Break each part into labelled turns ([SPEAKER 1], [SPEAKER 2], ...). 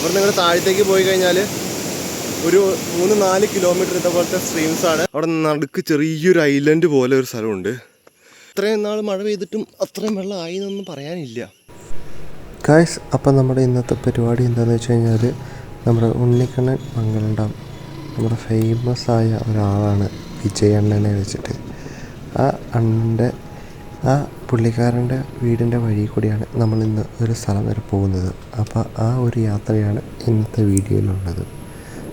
[SPEAKER 1] ഇവിടെ നിങ്ങൾ താഴത്തേക്ക് പോയി കഴിഞ്ഞാൽ ഒരു 3-4 കിലോമീറ്റർ ഇതേപോലത്തെ സ്ട്രീംസാണ്. അവിടെ നടുക്ക് ചെറിയൊരു ഐലൻഡ് പോലെ ഒരു സ്ഥലമുണ്ട്. ഇത്രയും നാൾ മഴ പെയ്തിട്ടും അത്രയും വെള്ളം ആയി എന്നൊന്നും പറയാനില്ല
[SPEAKER 2] ഗായ്സ്. അപ്പം നമ്മുടെ ഇന്നത്തെ പരിപാടി എന്താണെന്ന് വെച്ച് കഴിഞ്ഞാൽ നമ്മുടെ ഉണ്ണിക്കണ്ണൻ മംഗലം ഡാം, നമ്മുടെ ഫേമസ് ആയ ഒരാളാണ് വിജയണ്ണനെ വെച്ചിട്ട്. ആ അണ്ണൻ്റെ ആ പുള്ളിക്കാരൻ്റെ വീടിൻ്റെ വഴി കൂടിയാണ് നമ്മളിന്ന് ഒരു സ്ഥലം വരെ പോകുന്നത്. അപ്പോൾ ആ ഒരു യാത്രയാണ് ഇന്നത്തെ വീഡിയോയിലുള്ളത്.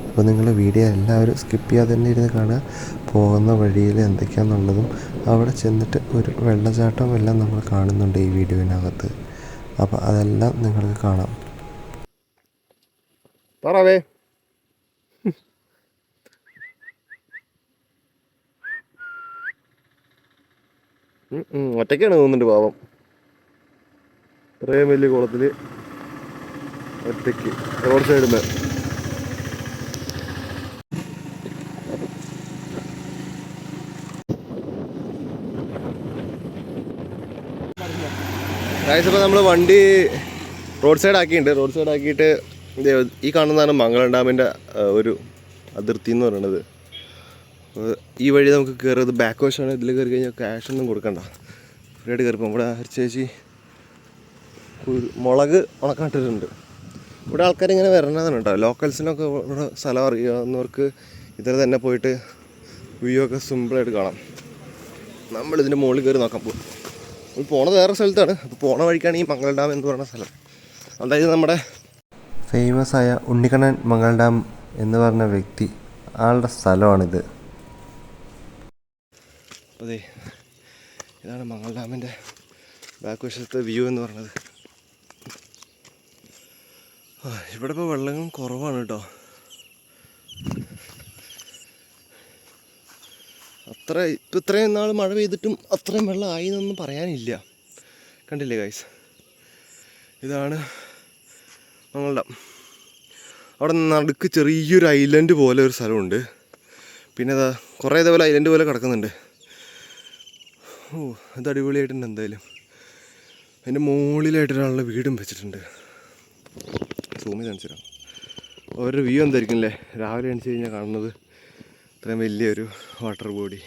[SPEAKER 2] അപ്പോൾ നിങ്ങൾ വീഡിയോ എല്ലാവരും സ്കിപ്പ് ചെയ്യാതെ തന്നെ ഇരുന്ന് കാണുക. പോകുന്ന വഴിയിൽ എന്തൊക്കെയാണെന്നുള്ളതും അവിടെ ചെന്നിട്ട് ഒരു വെള്ളച്ചാട്ടം എല്ലാം നമ്മൾ കാണുന്നുണ്ട് ഈ വീഡിയോയിനകത്ത്. അപ്പോൾ അതെല്ലാം നിങ്ങൾക്ക് കാണാം.
[SPEAKER 1] പറവേ ഒറ്റയ്ക്കാണ് തോന്നുന്നുണ്ട് പാവം. ഇത്രയും വലിയ കുളത്തിൽ ഒറ്റയ്ക്ക് റോഡ് സൈഡിൽ നിന്ന്. ഇപ്പോൾ നമ്മൾ വണ്ടി റോഡ് സൈഡ് ആക്കിയിട്ടുണ്ട്. റോഡ് സൈഡ് ആക്കിയിട്ട് ഈ കാണുന്നതാണ് മംഗലം ഡാമിൻ്റെ ഒരു അതിർത്തി എന്ന് പറയുന്നത്. ഈ വഴി നമുക്ക് കയറിയത് ബാക്ക് വശമാണ്. ഇതിൽ കയറി കഴിഞ്ഞാൽ ക്യാഷൊന്നും കൊടുക്കണ്ട, ഫ്രീ ആയിട്ട് കയറിപ്പോൾ. ഇവിടെ ചേച്ചി മുളക് ഉണക്കാട്ടിട്ടുണ്ട്. ഇവിടെ ആൾക്കാരിങ്ങനെ വരണതാണ് കേട്ടോ. ലോക്കൽസിനൊക്കെ ഇവിടെ സ്ഥലം അറിയാവുന്നവർക്ക് ഇതിൽ തന്നെ പോയിട്ട് വ്യൂ ഒക്കെ സിമ്പിളായിട്ട് കാണാം. നമ്മളിതിൻ്റെ മുകളിൽ കയറി നോക്കാൻ പോകും. പോണത് വേറെ സ്ഥലത്താണ്. അപ്പോൾ പോണ വഴിക്കാണ് ഈ മംഗലം ഡാം എന്ന് പറയുന്ന സ്ഥലം. അതായത് നമ്മുടെ
[SPEAKER 2] ഫേമസ് ആയ ഉണ്ണിക്കണ്ണൻ മംഗലം ഡാം എന്ന് പറഞ്ഞ വ്യക്തി ആളുടെ സ്ഥലമാണിത്.
[SPEAKER 1] അതെ, ഇതാണ് മംഗലം ഡാമിൻ്റെ ബാക്ക് വശത്തെ വ്യൂ എന്ന് പറയുന്നത്. ഇവിടെ ഇപ്പോൾ വെള്ളം കുറവാണ് കേട്ടോ. ഇത്രയും നാൾ മഴ പെയ്തിട്ടും അത്രയും വെള്ളം ആയി എന്നൊന്നും പറയാനില്ല. കണ്ടില്ലേ ഗൈസ്, ഇതാണ് മംഗലം ഡാം. അവിടെ നടുക്ക് ചെറിയൊരു ഐലൻഡ് പോലെ ഒരു സ്ഥലമുണ്ട്. പിന്നെ അതാ കുറേ ഇതേപോലെ ഐലൻഡ് പോലെ കിടക്കുന്നുണ്ട്. അത് അടിപൊളിയായിട്ടുണ്ട്. എന്തായാലും അതിൻ്റെ മുകളിലായിട്ടൊരാളുടെ വീടും വെച്ചിട്ടുണ്ട്. സൂമി കാണിച്ചിടാം. അവരുടെ വ്യൂ എന്തായിരിക്കും അല്ലേ രാവിലെ എണിച്ച് കഴിഞ്ഞാൽ കാണുന്നത്. ഇത്രയും വലിയൊരു വാട്ടർ ബോഡി.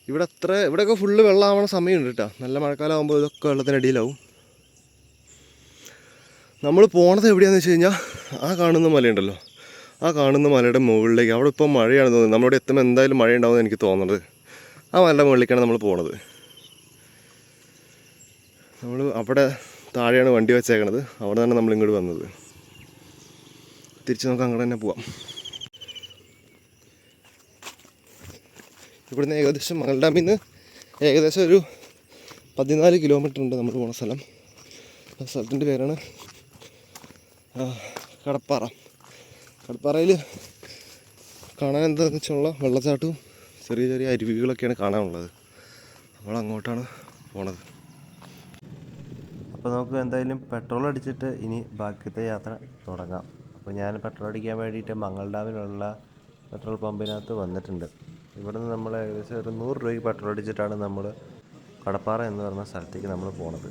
[SPEAKER 1] ഇവിടെയൊക്കെ ഫുള്ള് വെള്ളമാവണ സമയമുണ്ട് കേട്ടോ. നല്ല മഴക്കാലം ആകുമ്പോൾ ഇതൊക്കെ വെള്ളത്തിനടിയിലാവും. നമ്മൾ പോണത് എവിടെയാണെന്ന് വെച്ച് കഴിഞ്ഞാൽ ആ കാണുന്ന മലയുണ്ടല്ലോ, ആ കാണുന്ന മലയുടെ മുകളിലേക്ക്. അവിടെ ഇപ്പോൾ മഴയാണ് തോന്നുന്നത്. നമ്മളിവിടെ എത്തുമ്പോൾ എന്തായാലും മഴ ഉണ്ടാവുമെന്ന് എനിക്ക് തോന്നുന്നത്. ആ മലയുടെ മുകളിലേക്കാണ് നമ്മൾ പോണത്. നമ്മൾ അവിടെ താഴെയാണ് വണ്ടി വെച്ചേക്കണത്. അവിടെ നിന്നാണ് നമ്മളിങ്ങോട്ട് വന്നത്. തിരിച്ച് നമുക്ക് അങ്ങോട്ട് തന്നെ പോവാം. ഇവിടുന്ന് ഏകദേശം മംഗലം ഡാമിൽ നിന്ന് ഏകദേശം ഒരു 14 കിലോമീറ്റർ ഉണ്ട് നമ്മൾ പോണ സ്ഥലം. ആ സ്ഥലത്തിൻ്റെ പേരാണ് കടപ്പാറ. കടപ്പാറയിൽ കാണാൻ എന്താണെന്ന് വെച്ചുള്ള വെള്ളച്ചാട്ടവും ചെറിയ ചെറിയ അരുവികളൊക്കെയാണ് കാണാനുള്ളത്. നമ്മൾ അങ്ങോട്ടാണ് പോണത്.
[SPEAKER 2] അപ്പോൾ നമുക്ക് എന്തായാലും പെട്രോൾ അടിച്ചിട്ട് ഇനി ബാക്കിയത്തെ യാത്ര തുടങ്ങാം. അപ്പോൾ ഞാൻ പെട്രോൾ അടിക്കാൻ വേണ്ടിയിട്ട് മംഗലം ഡാമിലുള്ള പെട്രോൾ പമ്പിനകത്ത് വന്നിട്ടുണ്ട്. ഇവിടെ നിന്ന് നമ്മൾ ഏകദേശം ഒരു 100 രൂപയ്ക്ക് പെട്രോൾ അടിച്ചിട്ടാണ് നമ്മൾ കടപ്പാറ എന്ന് പറഞ്ഞ സ്ഥലത്തേക്ക് നമ്മൾ പോണത്.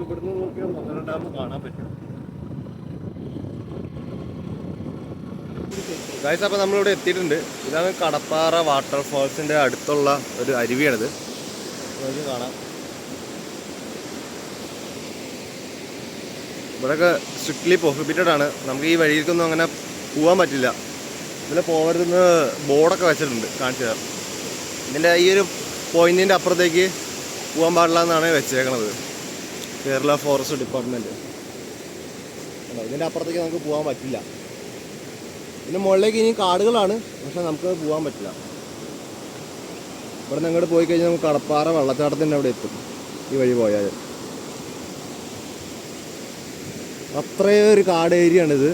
[SPEAKER 1] ഇവിടുന്ന് നോക്കിയാൽ മംഗലം ഡാം കാണാൻ പറ്റും ഗൈസ്. അപ്പോൾ നമ്മളിവിടെ എത്തിയിട്ടുണ്ട്. ഇതാണ് കടപ്പാറ വാട്ടർഫാൾസിൻ്റെ അടുത്തുള്ള ഒരു അരുവിയാണിത്. നമുക്ക് കാണാം. ഇവിടെയൊക്കെ സ്ട്രിക്ട്ലി പ്രൊഹിബിറ്റഡ് ആണ്. നമുക്ക് ഈ വഴിയിലേക്കൊന്നും അങ്ങനെ പോകാൻ പറ്റില്ല. ഇതിൽ പോകരുതെന്ന് ബോർഡൊക്കെ വെച്ചിട്ടുണ്ട്, കാണിച്ചു തരാം. ഇതിൻ്റെ ഈ ഒരു പോയിൻറ്റിൻ്റെ അപ്പുറത്തേക്ക് പോകാൻ പാടില്ല എന്നാണ് വെച്ചേക്കണത്, കേരള ഫോറസ്റ്റ് ഡിപ്പാർട്ട്മെൻറ്റ്. ഇതിൻ്റെ അപ്പുറത്തേക്ക് നമുക്ക് പോകാൻ പറ്റില്ല. ഇതിൻ്റെ മുകളിലേക്ക് ഇനി കാടുകളാണ്, പക്ഷെ നമുക്ക് പോകാൻ പറ്റില്ല. ഇവിടെ നിന്ന് അങ്ങോട്ട് പോയി കഴിഞ്ഞാൽ നമുക്ക് കടപ്പാറ വെള്ളച്ചാട്ടത്തിൻ്റെ അവിടെ എത്തും ഈ വഴി പോയാൽ. അത്രയും ഒരു കാട് ഏരിയയാണിത്.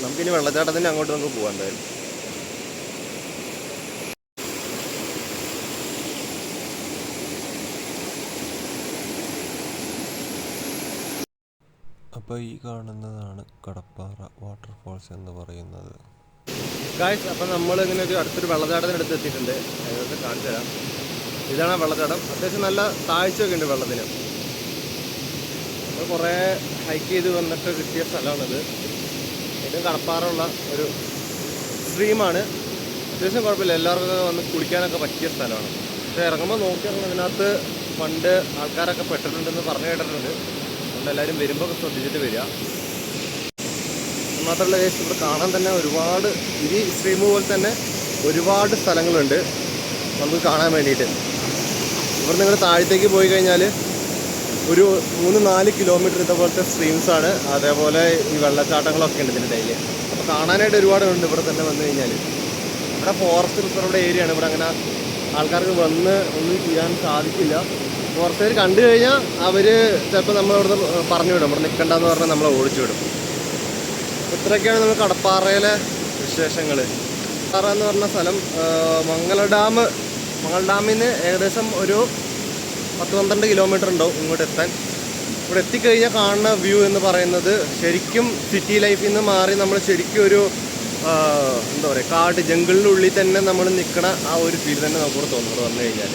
[SPEAKER 1] നമുക്കിനി വെള്ളച്ചാട്ടത്തിൻ്റെ അങ്ങോട്ട് നമുക്ക് പോകാം എന്തായാലും.
[SPEAKER 2] അപ്പോൾ ഈ കാണുന്നതാണ് കടപ്പാറ വാട്ടർഫോൾസ് എന്ന് പറയുന്നത്.
[SPEAKER 1] ഗായ്സ്, അപ്പം നമ്മൾ ഇങ്ങനെ ഒരു അടുത്തൊരു വെള്ളച്ചാട്ടത്തിനടുത്ത് എത്തിയിട്ടുണ്ട്. അതിനകത്ത് കാണിച്ചു തരാം. ഇതാണ് ആ വെള്ളച്ചാട്ടം. അത്യാവശ്യം നല്ല താഴ്ചയൊക്കെ ഉണ്ട് വെള്ളത്തിന്. നമ്മൾ കുറേ ഹൈക്ക് ചെയ്ത് വന്നിട്ട് കിട്ടിയ സ്ഥലമാണിത്. ഏറ്റവും കടപ്പാറുള്ള ഒരു സ്ട്രീമാണ്. അത്യാവശ്യം കുഴപ്പമില്ല, എല്ലാവർക്കും വന്ന് കുളിക്കാനൊക്കെ പറ്റിയ സ്ഥലമാണ്. പക്ഷേ ഇറങ്ങുമ്പോൾ നോക്കിയിറങ്ങും, ഇതിനകത്ത് പണ്ട് ആൾക്കാരൊക്കെ പെട്ടിട്ടുണ്ടെന്ന് പറഞ്ഞു കേട്ടിട്ടുണ്ട്. അതുകൊണ്ട് എല്ലാവരും വരുമ്പോൾ ഒക്കെ ശ്രദ്ധിച്ചിട്ട് വരിക. മാത്രമല്ല കേസ്, ഇവിടെ കാണാൻ തന്നെ ഒരുപാട്, ഈ സ്ട്രീം പോലെ തന്നെ ഒരുപാട് സ്ഥലങ്ങളുണ്ട് നമുക്ക് കാണാൻ വേണ്ടിയിട്ട്. ഇവിടെ നിങ്ങൾ താഴത്തേക്ക് പോയി കഴിഞ്ഞാൽ ഒരു 3-4 കിലോമീറ്റർ ഇതേപോലത്തെ സ്ട്രീംസാണ്. അതേപോലെ ഈ വെള്ളച്ചാട്ടങ്ങളൊക്കെ ഉണ്ട് ഇതിൻ്റെ ഇടയിൽ. അപ്പോൾ കാണാനായിട്ട് ഒരുപാടുണ്ട് ഇവിടെ തന്നെ വന്നു കഴിഞ്ഞാൽ. ഇവിടെ ഫോറസ്റ്റ് റിസർവ്ഡ് ഏരിയയാണ്. ഇവിടെ അങ്ങനെ ആൾക്കാർക്ക് വന്ന് ഒന്നും ചെയ്യാൻ സാധിക്കില്ല. ഫോറസ്റ്റുകാർ കണ്ടു കഴിഞ്ഞാൽ അവർ ചിലപ്പോൾ നമ്മളിവിടുന്ന് പറഞ്ഞു വിടും, ഇവിടെ നിൽക്കണ്ടെന്ന് പറഞ്ഞാൽ നമ്മളെ ഓടിച്ചു വിടും. ഇത്രയൊക്കെയാണ് നമ്മൾ കടപ്പാറയിലെ വിശേഷങ്ങൾ. കടപ്പാറ എന്ന് പറഞ്ഞ സ്ഥലം മംഗള ഡാമിൽ നിന്ന് ഏകദേശം ഒരു 10-12 കിലോമീറ്റർ ഉണ്ടാവും ഇങ്ങോട്ട് എത്താൻ. ഇവിടെ എത്തിക്കഴിഞ്ഞാൽ കാണുന്ന വ്യൂ എന്ന് പറയുന്നത് ശരിക്കും സിറ്റി ലൈഫിൽ നിന്ന് മാറി നമ്മൾ ശരിക്കും ഒരു എന്താ പറയുക, കാട് ജംഗിളിനുള്ളിൽ തന്നെ നമ്മൾ നിൽക്കണ ആ ഒരു ഫീൽ തന്നെ നമുക്കിവിടെ തോന്നുന്നത് വന്നു കഴിഞ്ഞാൽ.